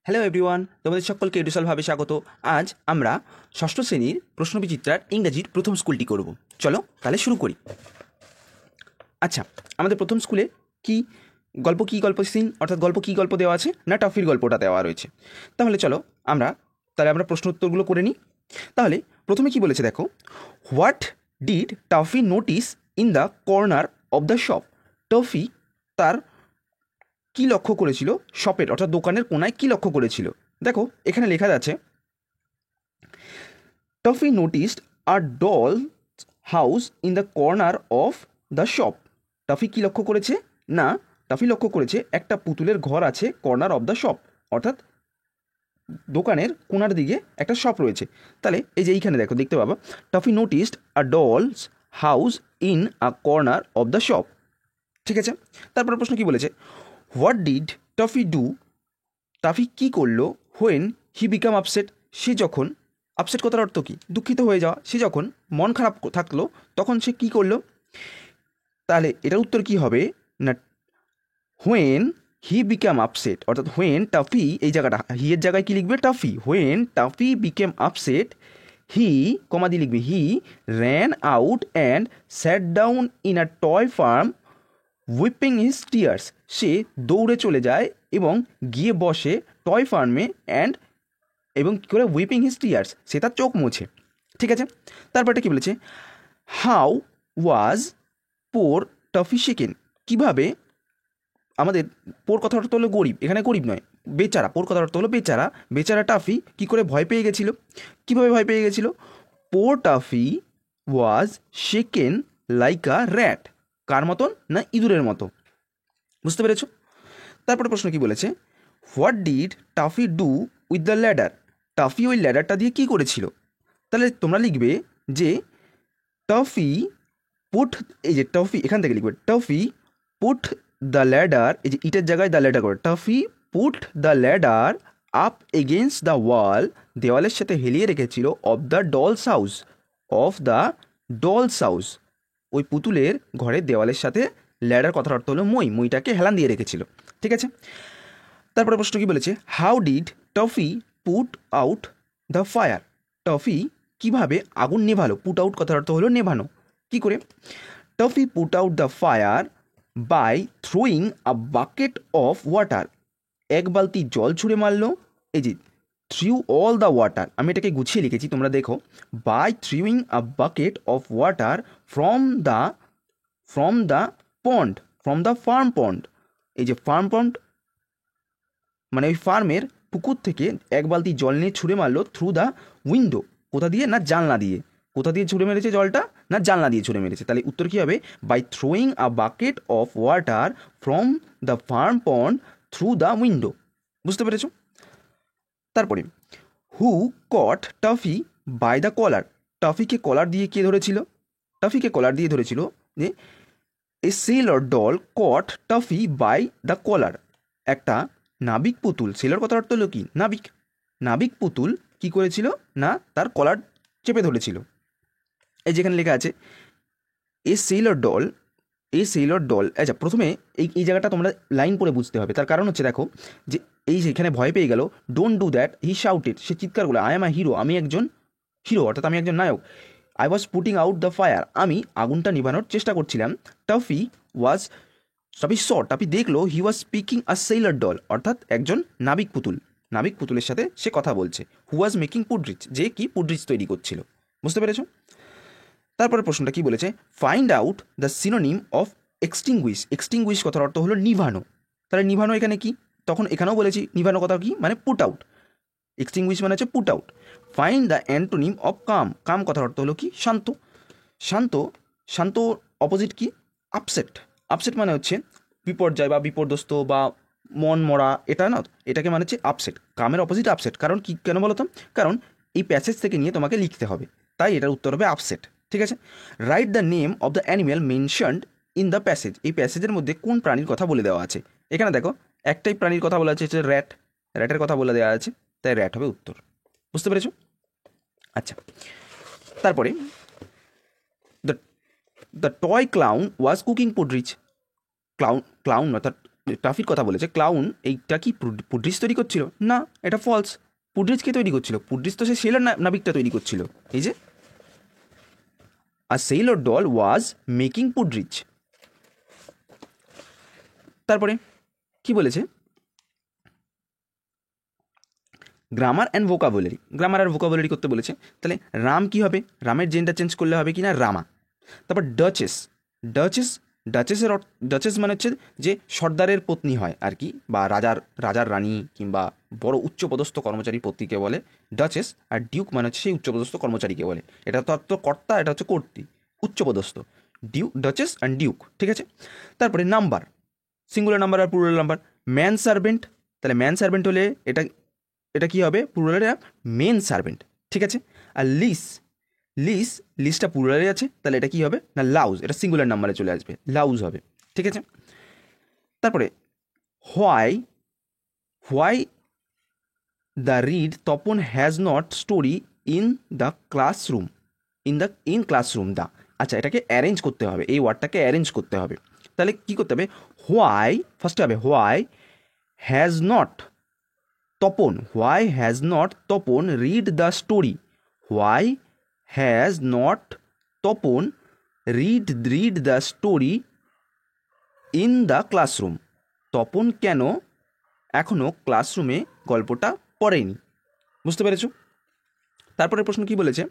Hello everyone, তোমাদের সকলকে এডুসালভাবে স্বাগত। আজ আমরা ষষ্ঠ শ্রেণীর প্রশ্নবিচিত্রার ইংরাজির প্রথম স্কুলটি করব। চলো তাহলে শুরু করি। আচ্ছা, আমাদের প্রথম স্কুলে কি গল্প সিন অর্থাৎ গল্প দেওয়া আছে না টফির গল্পটা দেওয়া রয়েছে? তাহলে চলো আমরা প্রশ্ন উত্তরগুলো করে নিই। তাহলে প্রথমে কি বলেছে দেখো, what did toffee notice in the corner of the shop? Toffee তার কি লক্ষ্য করেছিল শপের অর্থাৎ দোকানের কোনায় কি লক্ষ্য করেছিল? দেখো এখানে লেখা আছে, toffee noticed a doll house in the corner of the shop. Toffee কি লক্ষ্য করেছে? না, টফি লক্ষ্য করেছে একটা পুতুলের ঘর আছে কর্নার অফ দ্য শপ, অর্থাৎ দোকানের কোনার দিকে একটা শপ রয়েছে। তাহলে এই যে এইখানে দেখো, দেখতে পাবা Toffee noticed a dolls house in a corner of the shop. ঠিক আছে, তারপর প্রশ্ন কি বলেছে, what did Toffee do? Toffee কী করলো হোয়েন হি বিকাম আপসেট? সে যখন, আপসেট কথার অর্থ কী? দুঃখিত হয়ে যাওয়া। সে যখন মন খারাপ থাকলো তখন সে কী করলো? তাহলে এটার উত্তর কী হবে না, হোয়েন হি বিকাম আপসেট, অর্থাৎ হোয়েন টফি, এই জায়গাটা হি এর জায়গায় কী লিখবে? Toffee. When Toffee became upset he, comma দিয়ে লিখবে, he ran out and sat down in a toy farm weeping his tears. সে দৌড়ে চলে যায় এবং গিয়ে বসে টয় ফার্মে এবং কী করে? উইপিং হিজ টিয়ার্স, সে তার চোখ মোছে। ঠিক আছে, তারপরটা কী বলেছে, how was poor toffee shaken? কীভাবে আমাদের পোর কথার অর্থ হলো গরিব, এখানে গরিব নয় বেচারা, পোর কথার অর্থ হলো বেচারা। বেচারা টাফি কী করে ভয় পেয়ে গেছিল? কীভাবে ভয় পেয়ে গেছিল? Poor Toffee was shaken like a rat. কার মতন? না, ইঁদুরের মতো। বুঝতে পেরেছ? তারপরে প্রশ্ন কি বলেছে, what did toffee do with the ladder? Toffee ওই ল্যাডারটা দিয়ে কী করেছিল? তাহলে তোমরা লিখবে যে টফি পুট, এই যে টফি এখান থেকে লিখবে, টফি পুট দ্য ল্যাডার, এই যে ইটের জায়গায় দ্য ল্যাডার করে, toffee put the ladder up against the wall, দেওয়ালের সাথে হেলিয়ে রেখেছিল, of the dolls house, of the dolls house, ওই পুতুলের ঘরের দেওয়ালের সাথে। ল্যাডার কথার অর্থ হলো মইটাকে হেলান দিয়ে রেখেছিল। ঠিক আছে, তারপরে প্রশ্ন কি বলেছে, how did toffee put out the fire? Toffee কিভাবে আগুন নেভালো? পুট আউট কথার অর্থ হলো নেভানো। কি করে? Toffee put out the fire by throwing a bucket of water. এক বালতি জল ছুঁড়ে মারলো, এই যে থ্রু অল দ্য ওয়াটার, আমি এটাকে গুছিয়ে লিখেছি তোমরা দেখো, by throwing a bucket of water from the pond, from the farm pond. এই যে ফার্ম পন্ড মানে ওই ফার্মের পুকুর থেকে এক বালতি জল নিয়ে ছুঁড়ে মারলো, থ্রু দ্য উইন্ডো, কোথা দিয়ে? না, জানলা দিয়ে। কোথা দিয়ে ছুঁড়ে মেরেছে জলটা? না, জানলা দিয়ে ছুঁড়ে মেরেছে। তাহলে উত্তর কী হবে? By throwing a bucket of water from the farm pond through the window. বুঝতে পেরেছ? তারপরে, who caught Toffee by the collar? টফিকে কলার দিয়ে কে ধরেছিল? টফিকে কলার দিয়ে ধরেছিল যে a sailor doll caught Toffee by the collar. একটা নাবিক পুতুল, সেলর কথার অর্থ হলো কি? নাবিক। নাবিক পুতুল কি করেছিল? না, তার কলার চেপে ধরেছিল। এই যেখানে লেখা আছে এ সেলর ডল। আচ্ছা, প্রথমে এই জায়গাটা তোমরা লাইন পড়ে বুঝতে হবে। তার কারণ হচ্ছে দেখো, যে এই যেখানে ভয় পেয়ে গেল, don't do that, he shouted, সে চিৎকার করলো, আই এম আ হিরো, আমি একজন হিরো, অর্থাৎ আমি একজন নায়ক। I was putting out the fire, আমি আগুনটা নিভানোর চেষ্টা করছিলাম। টফি দেখলো, he was speaking a sailor doll, অর্থাৎ একজন নাবিক পুতুলের সাথে সে কথা বলছে। হু ওয়াজ মেকিং পুডরিচ, যে কি পুডরিচ তৈরি করছিল। বুঝতে পেরেছ? তারপরে প্রশ্নটা কি বলেছে, find out the synonym of extinguish. Extinguish কথার অর্থ হলো নিভানো। তাহলে নিভানো এখানে কি? তখন এখানেও বলেছি নিভানো কথা কি? মানে পুট আউট। এক্সটিংগুইশ মানে হচ্ছে put out. Find the antonym of calm. Calm কথার অর্থ হলো কি? শান্ত। শান্ত অপোজিট কি? আপসেট। আপসেট মানে হচ্ছে বিপর্যয় বা বিপর্যস্ত বা মন মরা, এটা না, এটাকে মানে হচ্ছে আপসেট। কামের অপোজিট আপসেট। কারণ কি, কেন বলো তো? কারণ এই প্যাসেজ থেকে নিয়ে তোমাকে লিখতে হবে, তাই এটার উত্তর হবে আপসেট। ঠিক আছে, write the name of the animal mentioned in the passage. এই প্যাসেজের মধ্যে কোন প্রাণীর কথা বলে দেওয়া আছে? এখানে দেখো একটাই প্রাণীর কথা বলা আছে, হচ্ছে র্যাট। র্যাটের কথা বলে দেওয়া আছে, তাই র্যাট হবে উত্তর। বুঝতে পেরেছ? আচ্ছা, তারপরে the toy clown was cooking porridge. Clown অর্থাৎ টাফির কথা বলেছে, ক্লাউন এইটা কি পুডরিচ তৈরি করছিল? না, এটা ফলস। পুডরিচ কে তৈরি করছিল? পুডরিচ তো সে সেলর নাবিকটা তৈরি করছিল। এই যে আ সেলর ডল ওয়াজ মেকিং পুডরিচ। তারপরে কি বলেছে? গ্রামার অ্যান্ড ভোকাবুলারি, গ্রামার আর ভোকাবুলারি করতে বলেছে। তাহলে রাম কি হবে? রামের জেন্ডার চেঞ্জ করলে হবে কি না রামা। তারপর ডাচেস, ডাচেস ডাচেসের ডাচেস মানে হচ্ছে যে সর্দারের পত্নী হয় আর কি, বা রাজার রানী কিংবা বড় উচ্চপদস্থ কর্মচারী পত্নীকে বলে ডাচেস। আর ডিউক মানে হচ্ছে সেই উচ্চপদস্থ কর্মচারীকে বলে। এটা তো কর্তা, এটা হচ্ছে কর্ত্রী, উচ্চপদস্থ। ডাচেস অ্যান্ড ডিউক, ঠিক আছে। তারপরে নাম্বার, সিঙ্গুলার নাম্বার আর প্লুরাল নাম্বার। ম্যান সার্ভেন্ট, তাহলে ম্যান সার্ভেন্ট হলে এটা এটা কি হবে? প্লুরালে মেন সার্ভেন্ট, ঠিক আছে। আর লিসটা প্লুরালে আছে, তাহলে এটা কি হবে না লাউজ, এটা সিঙ্গুলার নাম্বারে চলে আসবে, লাউজ হবে, ঠিক আছে। তারপরে why the read Tapan has not story in the classroom, in classroom the. আচ্ছা, এটাকে অ্যারেঞ্জ করতে হবে, এই ওয়ার্ডটাকে অ্যারেঞ্জ করতে হবে। তাহলে কি করতে হবে? হোয়াই ফার্স্টে হবে why has not Tapan, why has not Tapan read the story, why has not Tapan read the story in the classroom. Tapan কেন এখনও ক্লাসরুমে গল্পটা পড়েনি? বুঝতে পেরেছো? তারপরে প্রশ্ন কি বলেছে?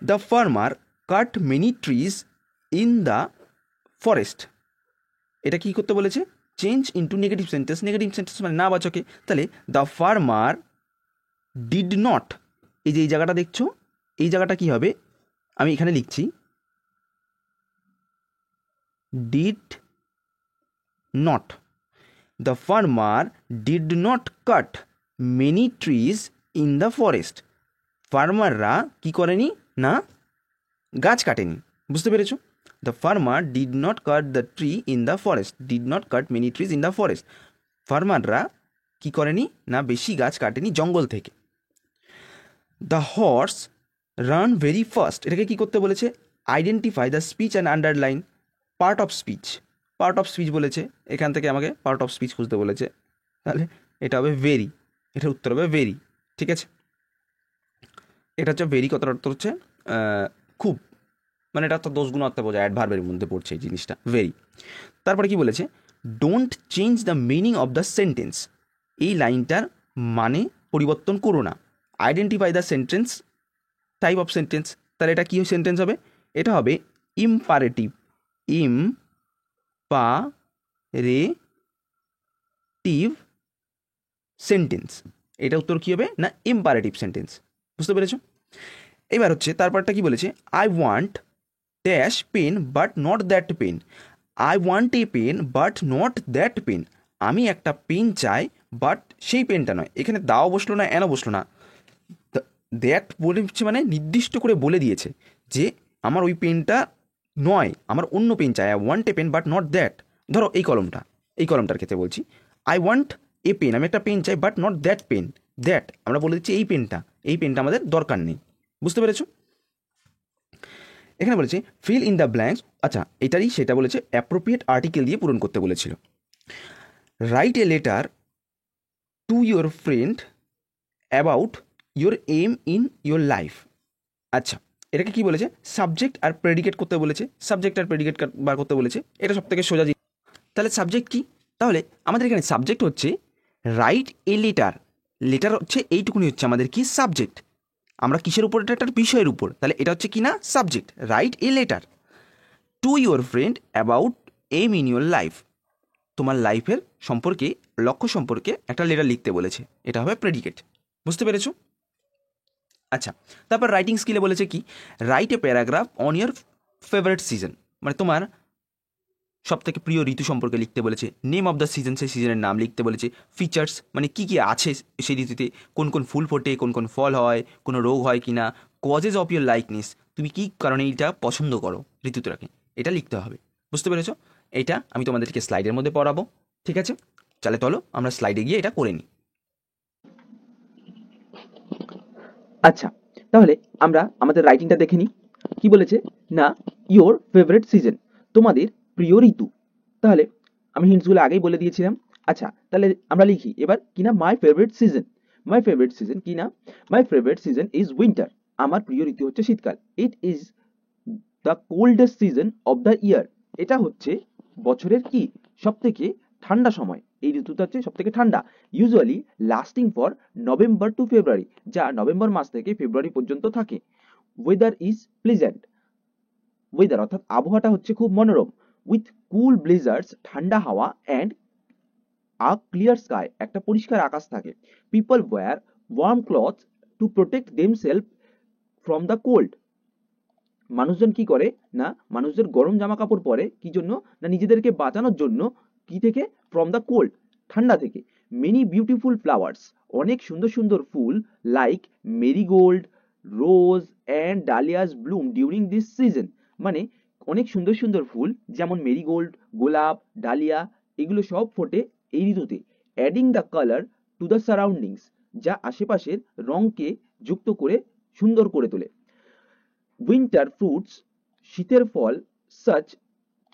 The farmer cut many trees in the forest. এটা কি করতে বলেছে? Change into negative sentence, negative sentence মানে না বাচকে। তাহলে দ্য ফার্মার ডিড নট, এই যে এই জায়গাটা দেখছো, এই জায়গাটা কি হবে? আমি এখানে লিখছি did not. The farmer did not cut many trees in the forest. ফার্মাররা কি করেনি না গাছ কাটেনি। বুঝতে পেরেছো? The farmer did not cut the tree in the forest, did not cut many trees in the forest. ফার্মাররা কি করেনি না বেশি গাছ কাটেনি জঙ্গল থেকে। The horse ran very fast, এটাকে কি করতে বলেছে? Identify the speech and underline part of speech. Part of speech বলেছে, এখান থেকে আমাকে পার্ট অফ স্পিচ খুঁজতে বলেছে। তাহলে এটা হবে ভেরি, এটার উত্তর হবে ভেরি, ঠিক আছে। এটা হচ্ছে ভেরি, কথার অর্থ হচ্ছে খুব, মানে এটা তো দোষ গুণ অর্থে বোঝায়, অ্যাডভার্বের মধ্যে পড়ছে এই জিনিসটা, ভেরি। তারপরে কি বলেছে? Don't change the meaning of the sentence, এই লাইনটার মানে পরিবর্তন করো না। Identify the sentence type of sentence, তাহলে এটা কী সেন্টেন্স হবে? এটা হবে ইম্পারেটিভ, ইম্পারেটিভ সেন্টেন্স। এটা উত্তর কী হবে না ইম্পারেটিভ সেন্টেন্স। বুঝতে পেরেছো? এবার হচ্ছে তারপরটা কি বলেছে? I want dash pen but not that pen, I want a pen but not that pen. আমি একটা পেন চাই বাট সেই পেনটা নয়। এখানে দাও বসলো না, এনও বসলো না, দ্যাট বলেছে মানে নির্দিষ্ট করে বলে দিয়েছে যে আমার ওই পেনটা নয়, আমার অন্য পেন চাই। I want a pen but not that. ধরো এই কলমটার ক্ষেত্রে বলছি, আই ওয়ান্ট এ পেন, আমি একটা পেন চাই but not that pen. That আমরা বলে দিচ্ছি এই পেনটা আমাদের দরকার নেই। বুঝতে পেরেছো? এখানে বলেছে ফিল ইন দ্য ব্ল্যাঙ্কস। আচ্ছা, এটারই সেটা বলেছে অ্যাপ্রোপ্রিয়েট আর্টিকেল দিয়ে পূরণ করতে বলেছিল। Write a letter to your friend about your aim in your life. আচ্ছা, এটাকে কি বলেছে? সাবজেক্ট আর প্রেডিকেট করতে বলেছে, সাবজেক্ট আর প্রেডিকেট বার করতে বলেছে। এটা সব থেকে সোজা জিনিস। তাহলে সাবজেক্ট কি? তাহলে আমাদের এখানে সাবজেক্ট হচ্ছে রাইট এ লেটার। লেটার হচ্ছে এইটুকুনি হচ্ছে আমাদের কি সাবজেক্ট। আমরা কিসের উপর? এটা একটা বিষয়ের উপর, তাহলে এটা হচ্ছে কি না subject. Write a letter to your friend about aim in your life, তোমার লাইফের সম্পর্কে, লক্ষ্য সম্পর্কে একটা লেটার লিখতে বলেছে, এটা হবে প্রেডিকেট। বুঝতে পেরেছো? আচ্ছা, তারপর রাইটিং স্কিলে বলেছে কি? Write a paragraph on year favourite season, মানে তোমার সব থেকে প্রিয় ঋতু সম্পর্কে লিখতে বলেছে। নেম অফ দ্য সিজন, সেই সিজনের নাম লিখতে বলেছে। ফিচার্স মানে কী কী আছে সেই ঋতুতে, কোন কোন ফুল ফোটে, কোন কোন ফল হয়, কোনো রোগ হয় কি না। কজেস অফ ইয়োর লাইকনেস, তুমি কী কারণে এইটা পছন্দ করো ঋতুটাকে, এটা লিখতে হবে। বুঝতে পেরেছো? এটা আমি তোমাদেরকে স্লাইডের মধ্যে পড়াবো, ঠিক আছে? চলে চলো আমরা স্লাইডে গিয়ে এটা করে নিই। আচ্ছা, তাহলে আমরা আমাদের রাইটিংটা দেখে নিই। কি বলেছে না ইয়োর ফেভারিট সিজন, তোমাদের প্রিয় ঋতু। তাহলে আমি হিন্টসগুলো আগেই বলে দিয়েছিলাম। আচ্ছা, তাহলে আমরা লিখি এবার কি না, my favourite season. My favourite season কি না, my favourite season is winter. আমার প্রিয় ঋতু হচ্ছে শীতকাল। It is the coldest season of the year. এটা হচ্ছে বছরের কি সব থেকে ঠান্ডা সময়। এই ঋতুটা হচ্ছে সব থেকে ঠান্ডা। Usually lasting for November two ফেব্রুয়ারি, যা নভেম্বর মাস থেকে ফেব্রুয়ারি পর্যন্ত থাকে। Weather is pleasant. ওয়েদার অর্থাৎ আবহাওয়াটা হচ্ছে খুব মনোরম। উইথ কুল ব্লিজার্ডস, ঠান্ডা হাওয়া, অ্যান্ড আ ক্লিয়ার স্কাই, একটা পরিষ্কার আকাশ থাকে। People wear warm clothes to protect themselves from the cold. মানুষজন কি করে না, মানুষজন গরম জামা কাপড় পরে কি জন্য না, নিজেদেরকে বাঁচানোর জন্য। কি থেকে? ফ্রম দ্য কোল্ড, ঠান্ডা থেকে। মেনি বিউটিফুল ফ্লাওয়ার্স, অনেক সুন্দর সুন্দর ফুল, like marigold, rose and dahlias bloom during this season. মানে অনেক সুন্দর সুন্দর ফুল যেমন মেরিগোল্ড, গোলাপ, ডালিয়া, এগুলো সব ফোটে এই ঋতুতে। Adding the colour to the surroundings, যা আশেপাশের রঙকে যুক্ত করে সুন্দর করে তোলে। উইন্টার ফ্রুটস, শীতের ফল, সাচ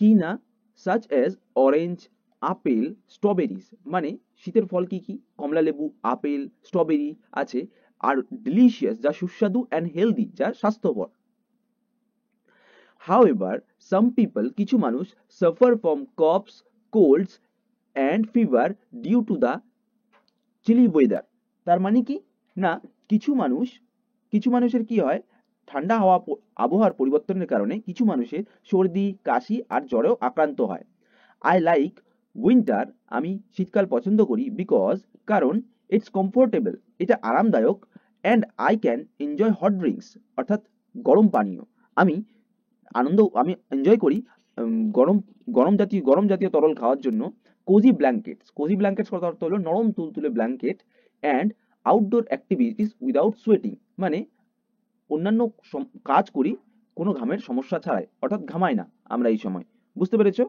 কি না, such as orange, apple, strawberries. মানে শীতের ফল কি কি, কমলা লেবু, আপেল, স্ট্রবেরি আছে। আর ডিলিশিয়াস, যা সুস্বাদু, অ্যান্ড হেলদি, যা স্বাস্থ্যকর। হাউএভার সাম পিপল, কিছু মানুষ, suffer from coughs, colds and fever due to the chilly weather. তার মানে কি না, কিছু মানুষের কি হয়, ঠান্ডা আবহাওয়ার পরিবর্তনের কারণে কিছু মানুষের সর্দি, কাশি আর জ্বরেও আক্রান্ত হয়। আই লাইক উইন্টার, আমি শীতকাল পছন্দ করি, বিকজ, কারণ, ইটস কমফোর্টেবল, এটা আরামদায়ক, and I can enjoy hot drinks, অর্থাৎ গরম পানীয়। আমি আমি এনজয় করি গরম গরম জাতীয় তরল খাওয়ার জন্য। কোজি ব্ল্যাঙ্কেটস কথা অর্থ হলো নরম তুলতুলে blanket. And outdoor activities without sweating, মানে অন্যান্য কাজ করি কোনো ঘামের সমস্যা ছাড়াই, অর্থাৎ ঘামাই না আমরা এই সময়। বুঝতে পেরেছো?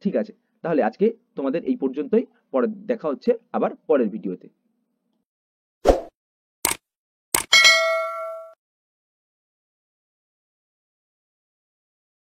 ঠিক আছে, তাহলে আজকে তোমাদের এই পর্যন্তই। পরে দেখা হচ্ছে আবার পরের ভিডিওতে।